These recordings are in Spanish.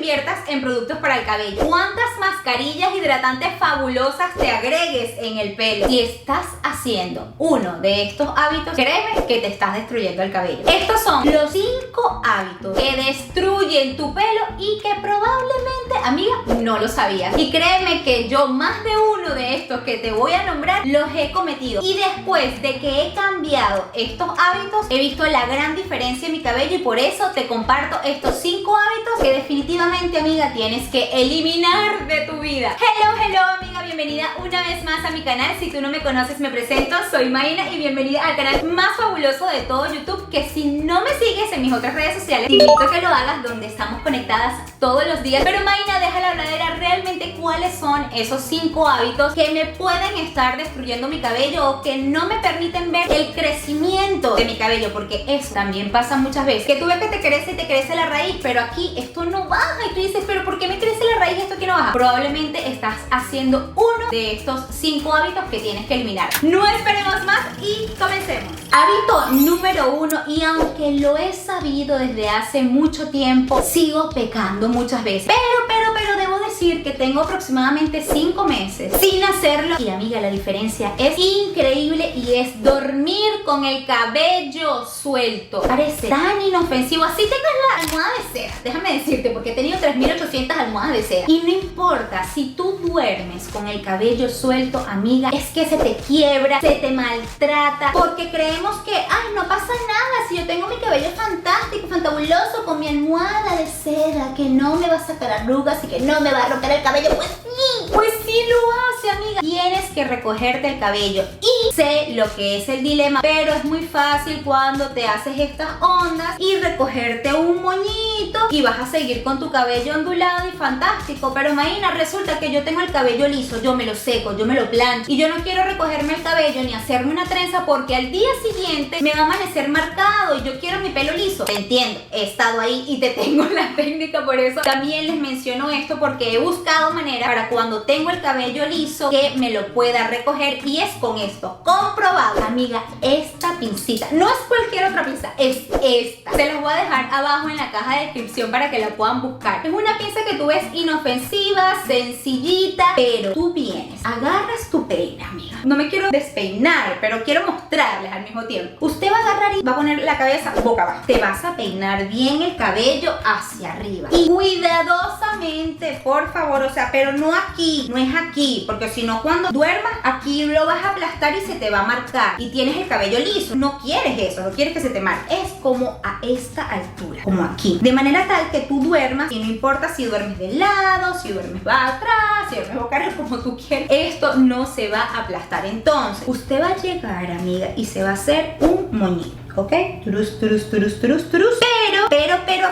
inviertas en productos para el cabello, cuántas mascarillas hidratantes fabulosas te agregues en el pelo. Si estás haciendo uno de estos hábitos, créeme que te estás destruyendo el cabello. Estos son los 5 hábitos que destruyen tu pelo y que probablemente, amiga, no lo sabías. Y créeme que yo más de uno de estos que te voy a nombrar los he cometido. Y después de que he cambiado estos hábitos, he visto la gran diferencia en mi cabello y por eso te comparto estos 5 hábitos que definitivamente, amiga, tienes que eliminar de tu vida. Hello, amiga, bienvenida una vez más a mi canal. Si tú no me conoces, me presento, soy Mayna y bienvenida al canal más fabuloso de todo YouTube, que si no me sigues en mis otras redes sociales, te invito a que lo hagas, donde estamos conectadas todos los días. Pero Mayna, deja la habladera, realmente cuáles son esos 5 hábitos que me pueden estar destruyendo mi cabello o que no me permiten ver el crecimiento de mi cabello, porque eso también pasa muchas veces, que tú ves que te crece y te crece la raíz, pero aquí esto no baja y tú dices, pero ¿por qué me crece la raíz y esto aquí no baja? Probablemente estás haciendo uno de estos 5 hábitos que tienes que eliminar. No esperemos más y comencemos. Hábito número 1, y aunque lo he sabido desde hace mucho tiempo, sigo pecando muchas veces, pero debo decir que tengo aproximadamente 5 meses sin hacerlo y, amiga, la diferencia es increíble, y es dormir con el cabello suelto. Parece tan inofensivo, así tengas la almohada de seda, déjame decirte, porque he tenido 3800 almohadas de seda, y no importa si tú duermes con el cabello suelto, amiga, es que se te quiebra, se te maltrata, porque creemos que, ay, no pasa nada, si yo tengo mi cabello fantástico, fantabuloso, con mi almohada de seda, que no me va a sacar arrugas y que no me va a romper el cabello. Pues sí lo hace, amiga. Tienes que recogerte el cabello, y sé lo que es el dilema, pero es muy fácil cuando te haces estas ondas y recogerte un moñito y vas a seguir con tu cabello ondulado y fantástico. Pero imagina, resulta que yo tengo el cabello liso, yo me lo seco, yo me lo plancho, y yo no quiero recogerme el cabello ni hacerme una trenza porque al día siguiente me va a amanecer marcado y yo quiero mi pelo liso. Te entiendo, he estado ahí y te tengo la técnica, por eso también les menciono esto, porque he buscado manera para cuando tengo el cabello liso que me lo pueda recoger, y es con esto comprobado, amiga. Esta pincita, no es cualquier otra pinza, es esta. Se las voy a dejar abajo en la caja de descripción para que la puedan buscar. Es una pinza que tú ves inofensiva, sencillita, pero tú vienes, agarras tu peine, amiga. No me quiero despeinar, pero quiero mostrarles al mismo tiempo. Usted va a agarrar y va a poner la cabeza boca abajo. Te vas a peinar bien el cabello hacia arriba y cuidadosamente, por favor, o sea, pero no aquí, no es aquí, porque si no, cuando duermas aquí lo vas a aplastar y se te va a marcar y tienes el cabello liso. No quieres eso, no quieres que se te marque. Es como a esta altura, como aquí, de manera tal que tú duermas, y no importa si duermes de lado, si duermes atrás, si duermes boca arriba, como tú quieres, esto no se va a aplastar. Entonces usted va a llegar, amiga, y se va a hacer un moñito, ¿ok? Turus, turus, turus, turus, turus.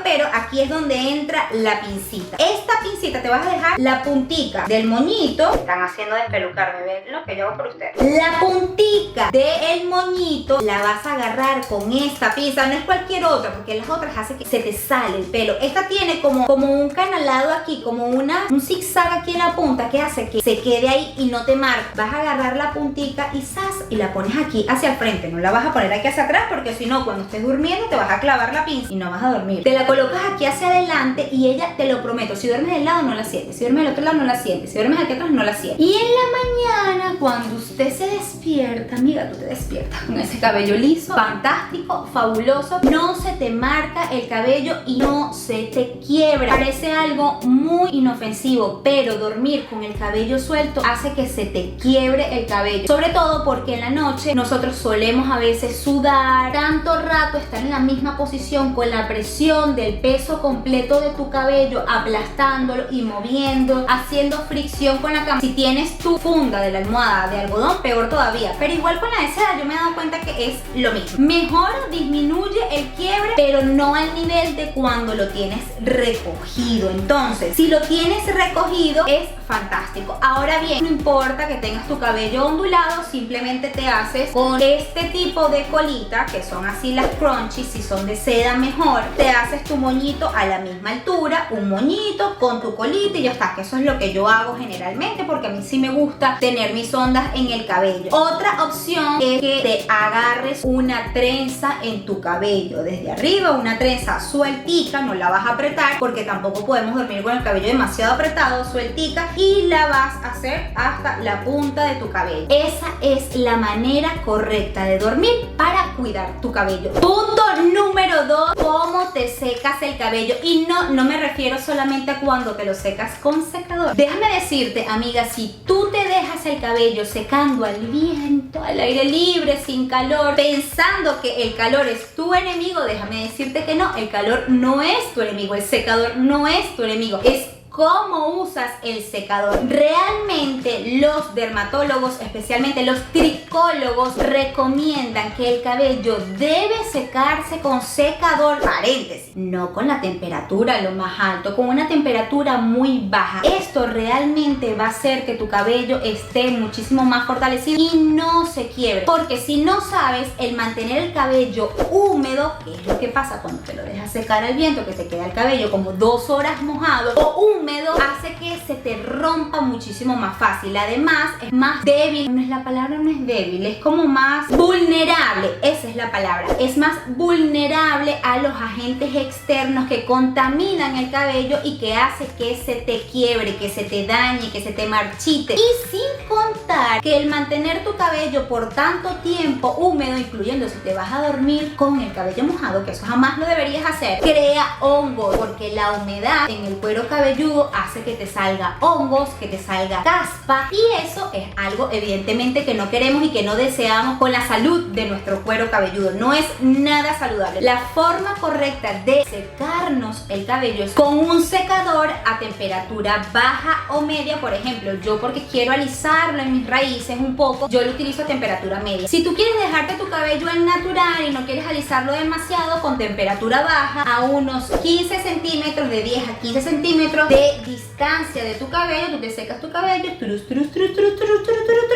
Pero aquí es donde entra la pincita. Esta pincita te vas a dejar la puntica del moñito. Están haciendo despelucarme, ven lo que yo hago por ustedes. La puntica del moñito la vas a agarrar con esta pinza, no es cualquier otra, porque las otras hacen que se te sale el pelo. Esta tiene como un canalado aquí, como un zigzag aquí en la punta, que hace que se quede ahí y no te marca. Vas a agarrar la puntica y ¡zas! Y la pones aquí hacia el frente, no la vas a poner aquí hacia atrás, porque si no, cuando estés durmiendo te vas a clavar la pinza y no vas a dormir. Te la colocas aquí hacia adelante y ella, te lo prometo, si duermes del lado no la sientes, si duermes del otro lado no la sientes, si duermes aquí atrás no la sientes. Y en la mañana, cuando usted se despierta, amiga, tú te despiertas con ese cabello liso, fantástico, fabuloso, no se te marca el cabello y no se te quiebra. Parece algo muy inofensivo, pero dormir con el cabello suelto hace que se te quiebre el cabello, sobre todo porque en la noche nosotros solemos a veces sudar tanto rato, estar en la misma posición con la presión del peso completo de tu cabello, aplastándolo y moviendo, haciendo fricción con la cama. Si tienes tu funda de la almohada de algodón, peor todavía, pero igual con la de seda yo me he dado cuenta que es lo mismo. Mejor disminuye el quiebre, pero no al nivel de cuando lo tienes recogido. Entonces, si lo tienes recogido, es fantástico. Ahora bien, no importa que tengas tu cabello ondulado, simplemente te haces con este tipo de colita, que son así las crunchy, si son de seda mejor, te haces tu moñito moñito a la misma altura, un moñito con tu colita y ya está, que eso es lo que yo hago generalmente porque a mí sí me gusta tener mis ondas en el cabello. Otra opción es que te agarres una trenza en tu cabello desde arriba, una trenza sueltica, no la vas a apretar porque tampoco podemos dormir con el cabello demasiado apretado, sueltica, y la vas a hacer hasta la punta de tu cabello. Esa es la manera correcta de dormir para cuidar tu cabello. Punto número 2, cómo te secas el cabello. Y no me refiero solamente a cuando te lo secas con secador. Déjame decirte, amiga, si tú te dejas el cabello secando al viento, al aire libre, sin calor, pensando que el calor es tu enemigo, déjame decirte que no, el calor no es tu enemigo, el secador no es tu enemigo, es cómo usas el secador. Realmente los dermatólogos, especialmente los tricólogos, recomiendan que el cabello debe secarse con secador, paréntesis, no con la temperatura lo más alto, con una temperatura muy baja. Esto realmente va a hacer que tu cabello esté muchísimo más fortalecido y no se quiebre, porque si no sabes, el mantener el cabello húmedo, que es lo que pasa cuando te lo dejas secar al viento, que te queda el cabello como 2 horas mojado o húmedo, hace que se te rompa muchísimo más fácil. Además es más débil, no es la palabra, no es débil, es como más vulnerable, esa es la palabra, es más vulnerable a los agentes externos que contaminan el cabello y que hace que se te quiebre, que se te dañe, que se te marchite. Y sin contar que el mantener tu cabello por tanto tiempo húmedo, incluyendo si te vas a dormir con el cabello mojado, que eso jamás lo deberías hacer, crea hongos, porque la humedad en el cuero cabelludo hace que te salga hongos, que te salga caspa, y eso es algo evidentemente que no queremos y que no deseamos con la salud de nuestro cuero cabelludo. No es nada saludable. La forma correcta de secarnos el cabello es con un secador a temperatura baja o media. Por ejemplo, yo, porque quiero alisarlo en mis raíces un poco, yo lo utilizo a temperatura media. Si tú quieres dejarte tu cabello al natural y no quieres alisarlo demasiado, con temperatura baja, a unos 15 centímetros, de 10 a 15 centímetros de distancia de tu cabello, tú te secas tu cabello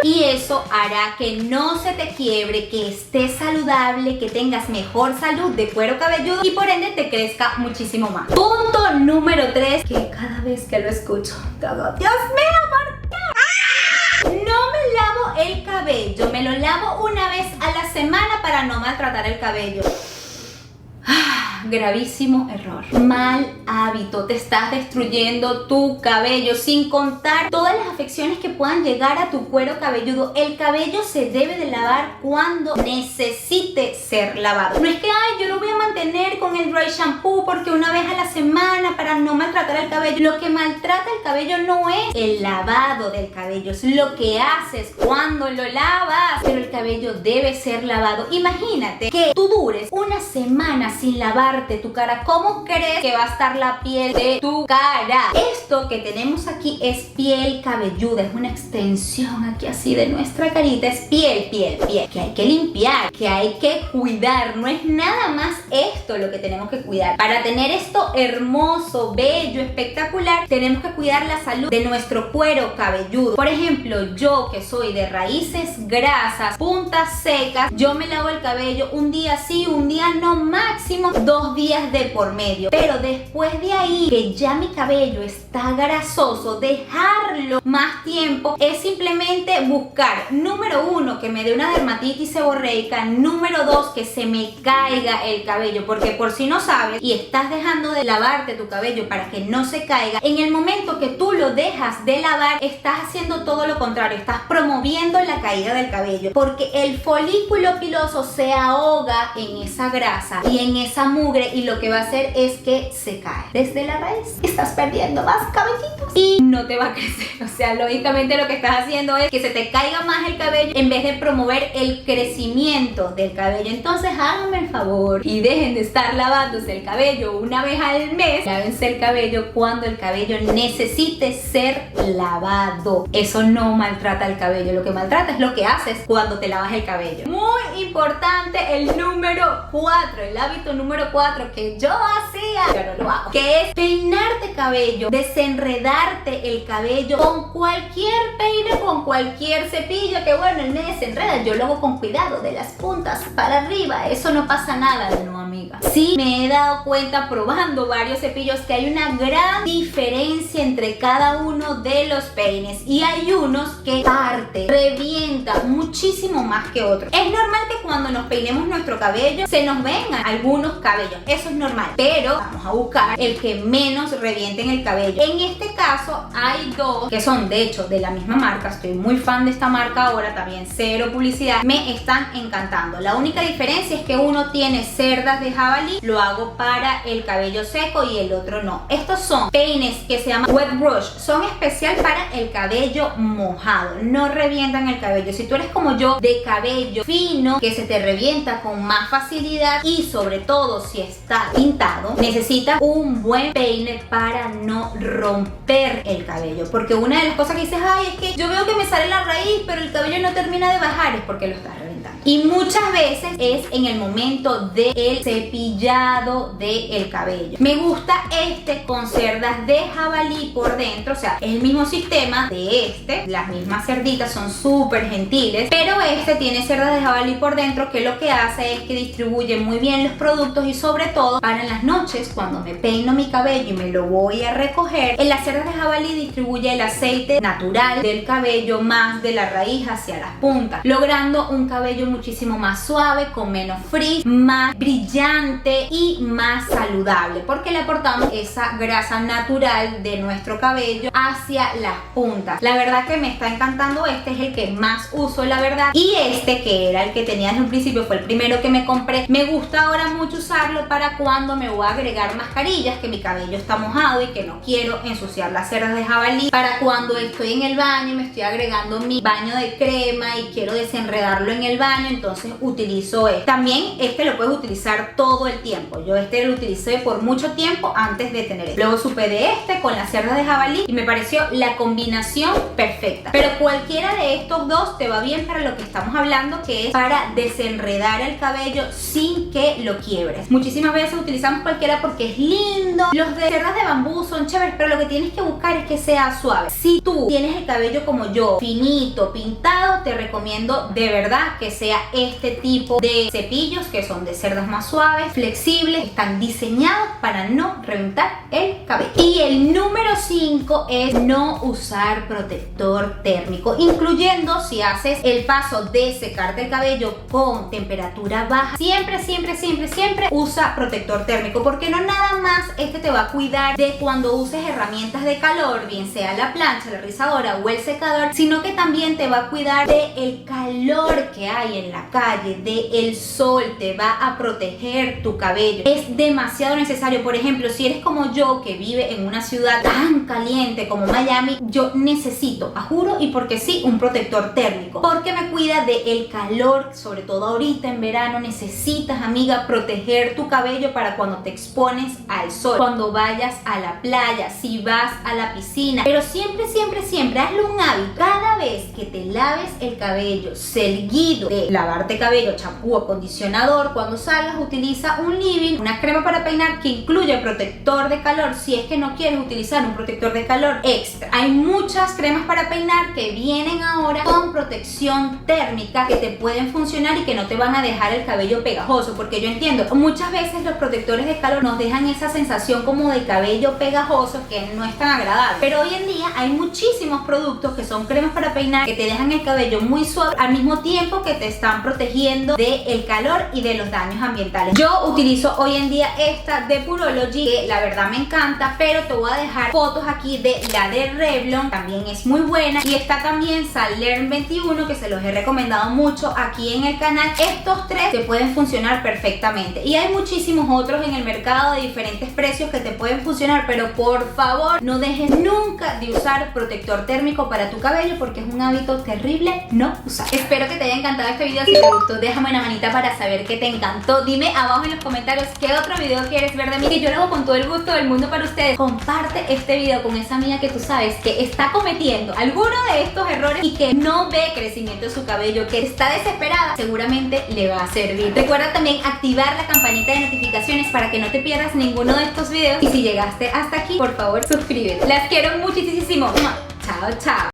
y eso hará que no se te quiebre, que estés saludable, que tengas mejor salud de cuero cabelludo y por ende te crezca muchísimo más. Punto número 3, que cada vez que lo escucho todo, Dios mío, ¿por qué? No me lavo el cabello, me lo lavo una vez a la semana para no maltratar el cabello. Gravísimo error, mal hábito, te estás destruyendo tu cabello, sin contar todas las afecciones que puedan llegar a tu cuero cabelludo. El cabello se debe de lavar cuando necesite ser lavado. No es que, ay, yo lo voy a mantener con el dry shampoo porque una vez a la semana para no maltratar el cabello. Lo que maltrata el cabello no es el lavado del cabello, es lo que haces cuando lo lavas. Pero el cabello debe ser lavado. Imagínate que tú dures una semana sin lavar tu cara. ¿Cómo crees que va a estar la piel de tu cara? Esto que tenemos aquí es piel cabelluda, es una extensión aquí así de nuestra carita, es piel, que hay que limpiar, que hay que cuidar. No es nada más esto lo que tenemos que cuidar. Para tener esto hermoso, bello, espectacular, tenemos que cuidar la salud de nuestro cuero cabelludo. Por ejemplo, yo que soy de raíces grasas, puntas secas, yo me lavo el cabello un día sí, un día no, máximo 2 días de por medio. Pero después de ahí, que ya mi cabello está grasoso, dejarlo más tiempo es simplemente buscar, número 1, que me dé una dermatitis seborreica, número 2, que se me caiga el cabello, porque por si no sabes y estás dejando de lavarte tu cabello para que no se caiga, en el momento que tú lo dejas de lavar, estás haciendo todo lo contrario, estás promoviendo la caída del cabello, porque el folículo piloso se ahoga en esa grasa y en esa mugre, y lo que va a hacer es que se cae desde la raíz. Estás perdiendo más cabellitos y no te va a crecer. O sea, lógicamente lo que estás haciendo es que se te caiga más el cabello en vez de promover el crecimiento del cabello. Entonces háganme el favor y dejen de estar lavándose el cabello una vez al mes. Lávense el cabello cuando el cabello necesite ser lavado. Eso no maltrata el cabello. Lo que maltrata es lo que haces cuando te lavas el cabello. Muy importante el número 4, el hábito número 4 4 que yo hacía, ya no lo hago, que es peinarte cabello, desenredarte el cabello con cualquier peine, con cualquier cepillo, que bueno, él me desenreda, yo lo hago con cuidado de las puntas para arriba, eso no pasa nada, no, amiga. Sí, me he dado cuenta probando varios cepillos que hay una gran diferencia entre cada uno de los peines, y hay unos que parte, revienta muchísimo más que otros. Es normal que cuando nos peinemos nuestro cabello se nos vengan algunos cabellos, eso es normal, pero vamos a buscar el que menos reviente en el cabello. En este caso hay dos que son de hecho de la misma marca, estoy muy fan de esta marca ahora, también cero publicidad, me están encantando. La única diferencia es que uno tiene cerdas de jabalí, lo hago para el cabello seco, y el otro no. Estos son peines que se llaman wet brush, son especial para el cabello mojado, no revientan el cabello. Si tú eres como yo, de cabello fino, que se te revienta con más facilidad, y sobre todo si está pintado, necesitas un buen peine para no romper el cabello, porque una de las cosas que dices, ay, es que yo veo que me sale la raíz pero el cabello no termina de bajar, es porque lo estás reventando. Y muchas veces es en el momento del cepillado del cabello. Me gusta este con cerdas de jabalí por dentro, o sea, es el mismo sistema de este, las mismas cerditas son súper gentiles, pero este tiene cerdas de jabalí por dentro, que lo que hace es que distribuye muy bien los productos, y sobre todo para en las noches cuando me peino mi cabello y me lo voy a recoger, en las cerdas de jabalí distribuye el aceite natural del cabello más de la raíz hacia las puntas, logrando un cabello muchísimo más suave, con menos frizz, más brillante y más saludable, porque le aportamos esa grasa natural de nuestro cabello hacia las puntas. La verdad que me está encantando, este es el que más uso, la verdad, y este que era el que tenía desde un principio, fue el primero que me compré. Me gusta ahora mucho usarlo para cuando me voy a agregar mascarillas, que mi cabello está mojado y que no quiero ensuciar las cerdas de jabalí, para cuando estoy en el baño y me estoy agregando mi baño de crema y quiero desenredarlo en el baño, entonces utilizo este. También este lo puedes utilizar todo el tiempo, yo este lo utilicé por mucho tiempo antes de tener este. Luego supe de este con las cerdas de jabalí y me pareció la combinación perfecta, pero cualquiera de estos dos te va bien para lo que estamos hablando, que es para desenredar el cabello sin que lo quiebres. Muchísimas veces utilizamos cualquiera porque es lindo, los de cerdas de bambú son chéveres, pero lo que tienes que buscar es que sea suave. Si tú tienes el cabello como yo, finito, pintado, te recomiendo de verdad que sea este tipo de cepillos, que son de cerdas más suaves, flexibles, están diseñados para no reventar el cabello. Y el número 5 es no usar protector térmico, incluyendo si haces el paso de secarte el cabello con temperatura baja. Siempre, siempre, siempre, siempre usa protector térmico, porque no nada más este te va a cuidar de cuando uses herramientas de calor, bien sea la plancha, la rizadora o el secador, sino que también te va a cuidar del calor que hay en la calle, del sol, te va a proteger tu cabello. Es demasiado necesario. Por ejemplo, si eres como yo, que vive en una ciudad tan caliente como Miami, yo necesito, a juro y porque sí, un protector térmico, porque me cuida del calor, sobre todo ahorita en verano. Necesitas, amiga, proteger tu cabello para cuando te expones al sol, cuando vayas a la playa, si vas a la piscina. Pero siempre, siempre, siempre hazlo un hábito. Cada vez que te laves el cabello seguido de lavarte cabello, champú, acondicionador, cuando salgas utiliza un leave-in, una crema para peinar que incluye protector de calor, si es que no quieres utilizar un protector de calor extra. Hay muchas cremas para peinar que vienen ahora con protección térmica, que te pueden funcionar y que no te van a dejar el cabello pegajoso, porque yo entiendo, muchas veces los protectores de calor nos dejan esa sensación como de cabello pegajoso que no es tan agradable, pero hoy en día hay muchísimos productos que son cremas para peinar que te dejan el cabello muy suave al mismo tiempo que te están protegiendo del calor y de los daños ambientales. Yo utilizo hoy en día esta de Pureology, que la verdad me encanta, pero te voy a dejar fotos aquí de la de Revlon, también es muy buena, y está también Salern 21, que se los he recomendado mucho aquí en el canal. Estos tres te pueden funcionar perfectamente, y hay muchísimos otros en el mercado de diferentes precios que te pueden funcionar, pero por favor no dejes nunca de usar protector térmico para tu cabello, porque es un hábito terrible no usar. Espero que te haya encantado este video. video. Si te gustó, déjame una manita para saber que te encantó. Dime abajo en los comentarios qué otro video quieres ver de mí, que yo lo hago con todo el gusto del mundo para ustedes. Comparte este video con esa amiga que tú sabes que está cometiendo alguno de estos errores y que no ve crecimiento en su cabello, que está desesperada. Seguramente le va a servir. Recuerda también activar la campanita de notificaciones para que no te pierdas ninguno de estos videos. Y si llegaste hasta aquí, por favor suscríbete. Las quiero muchísimo. Chao, chao.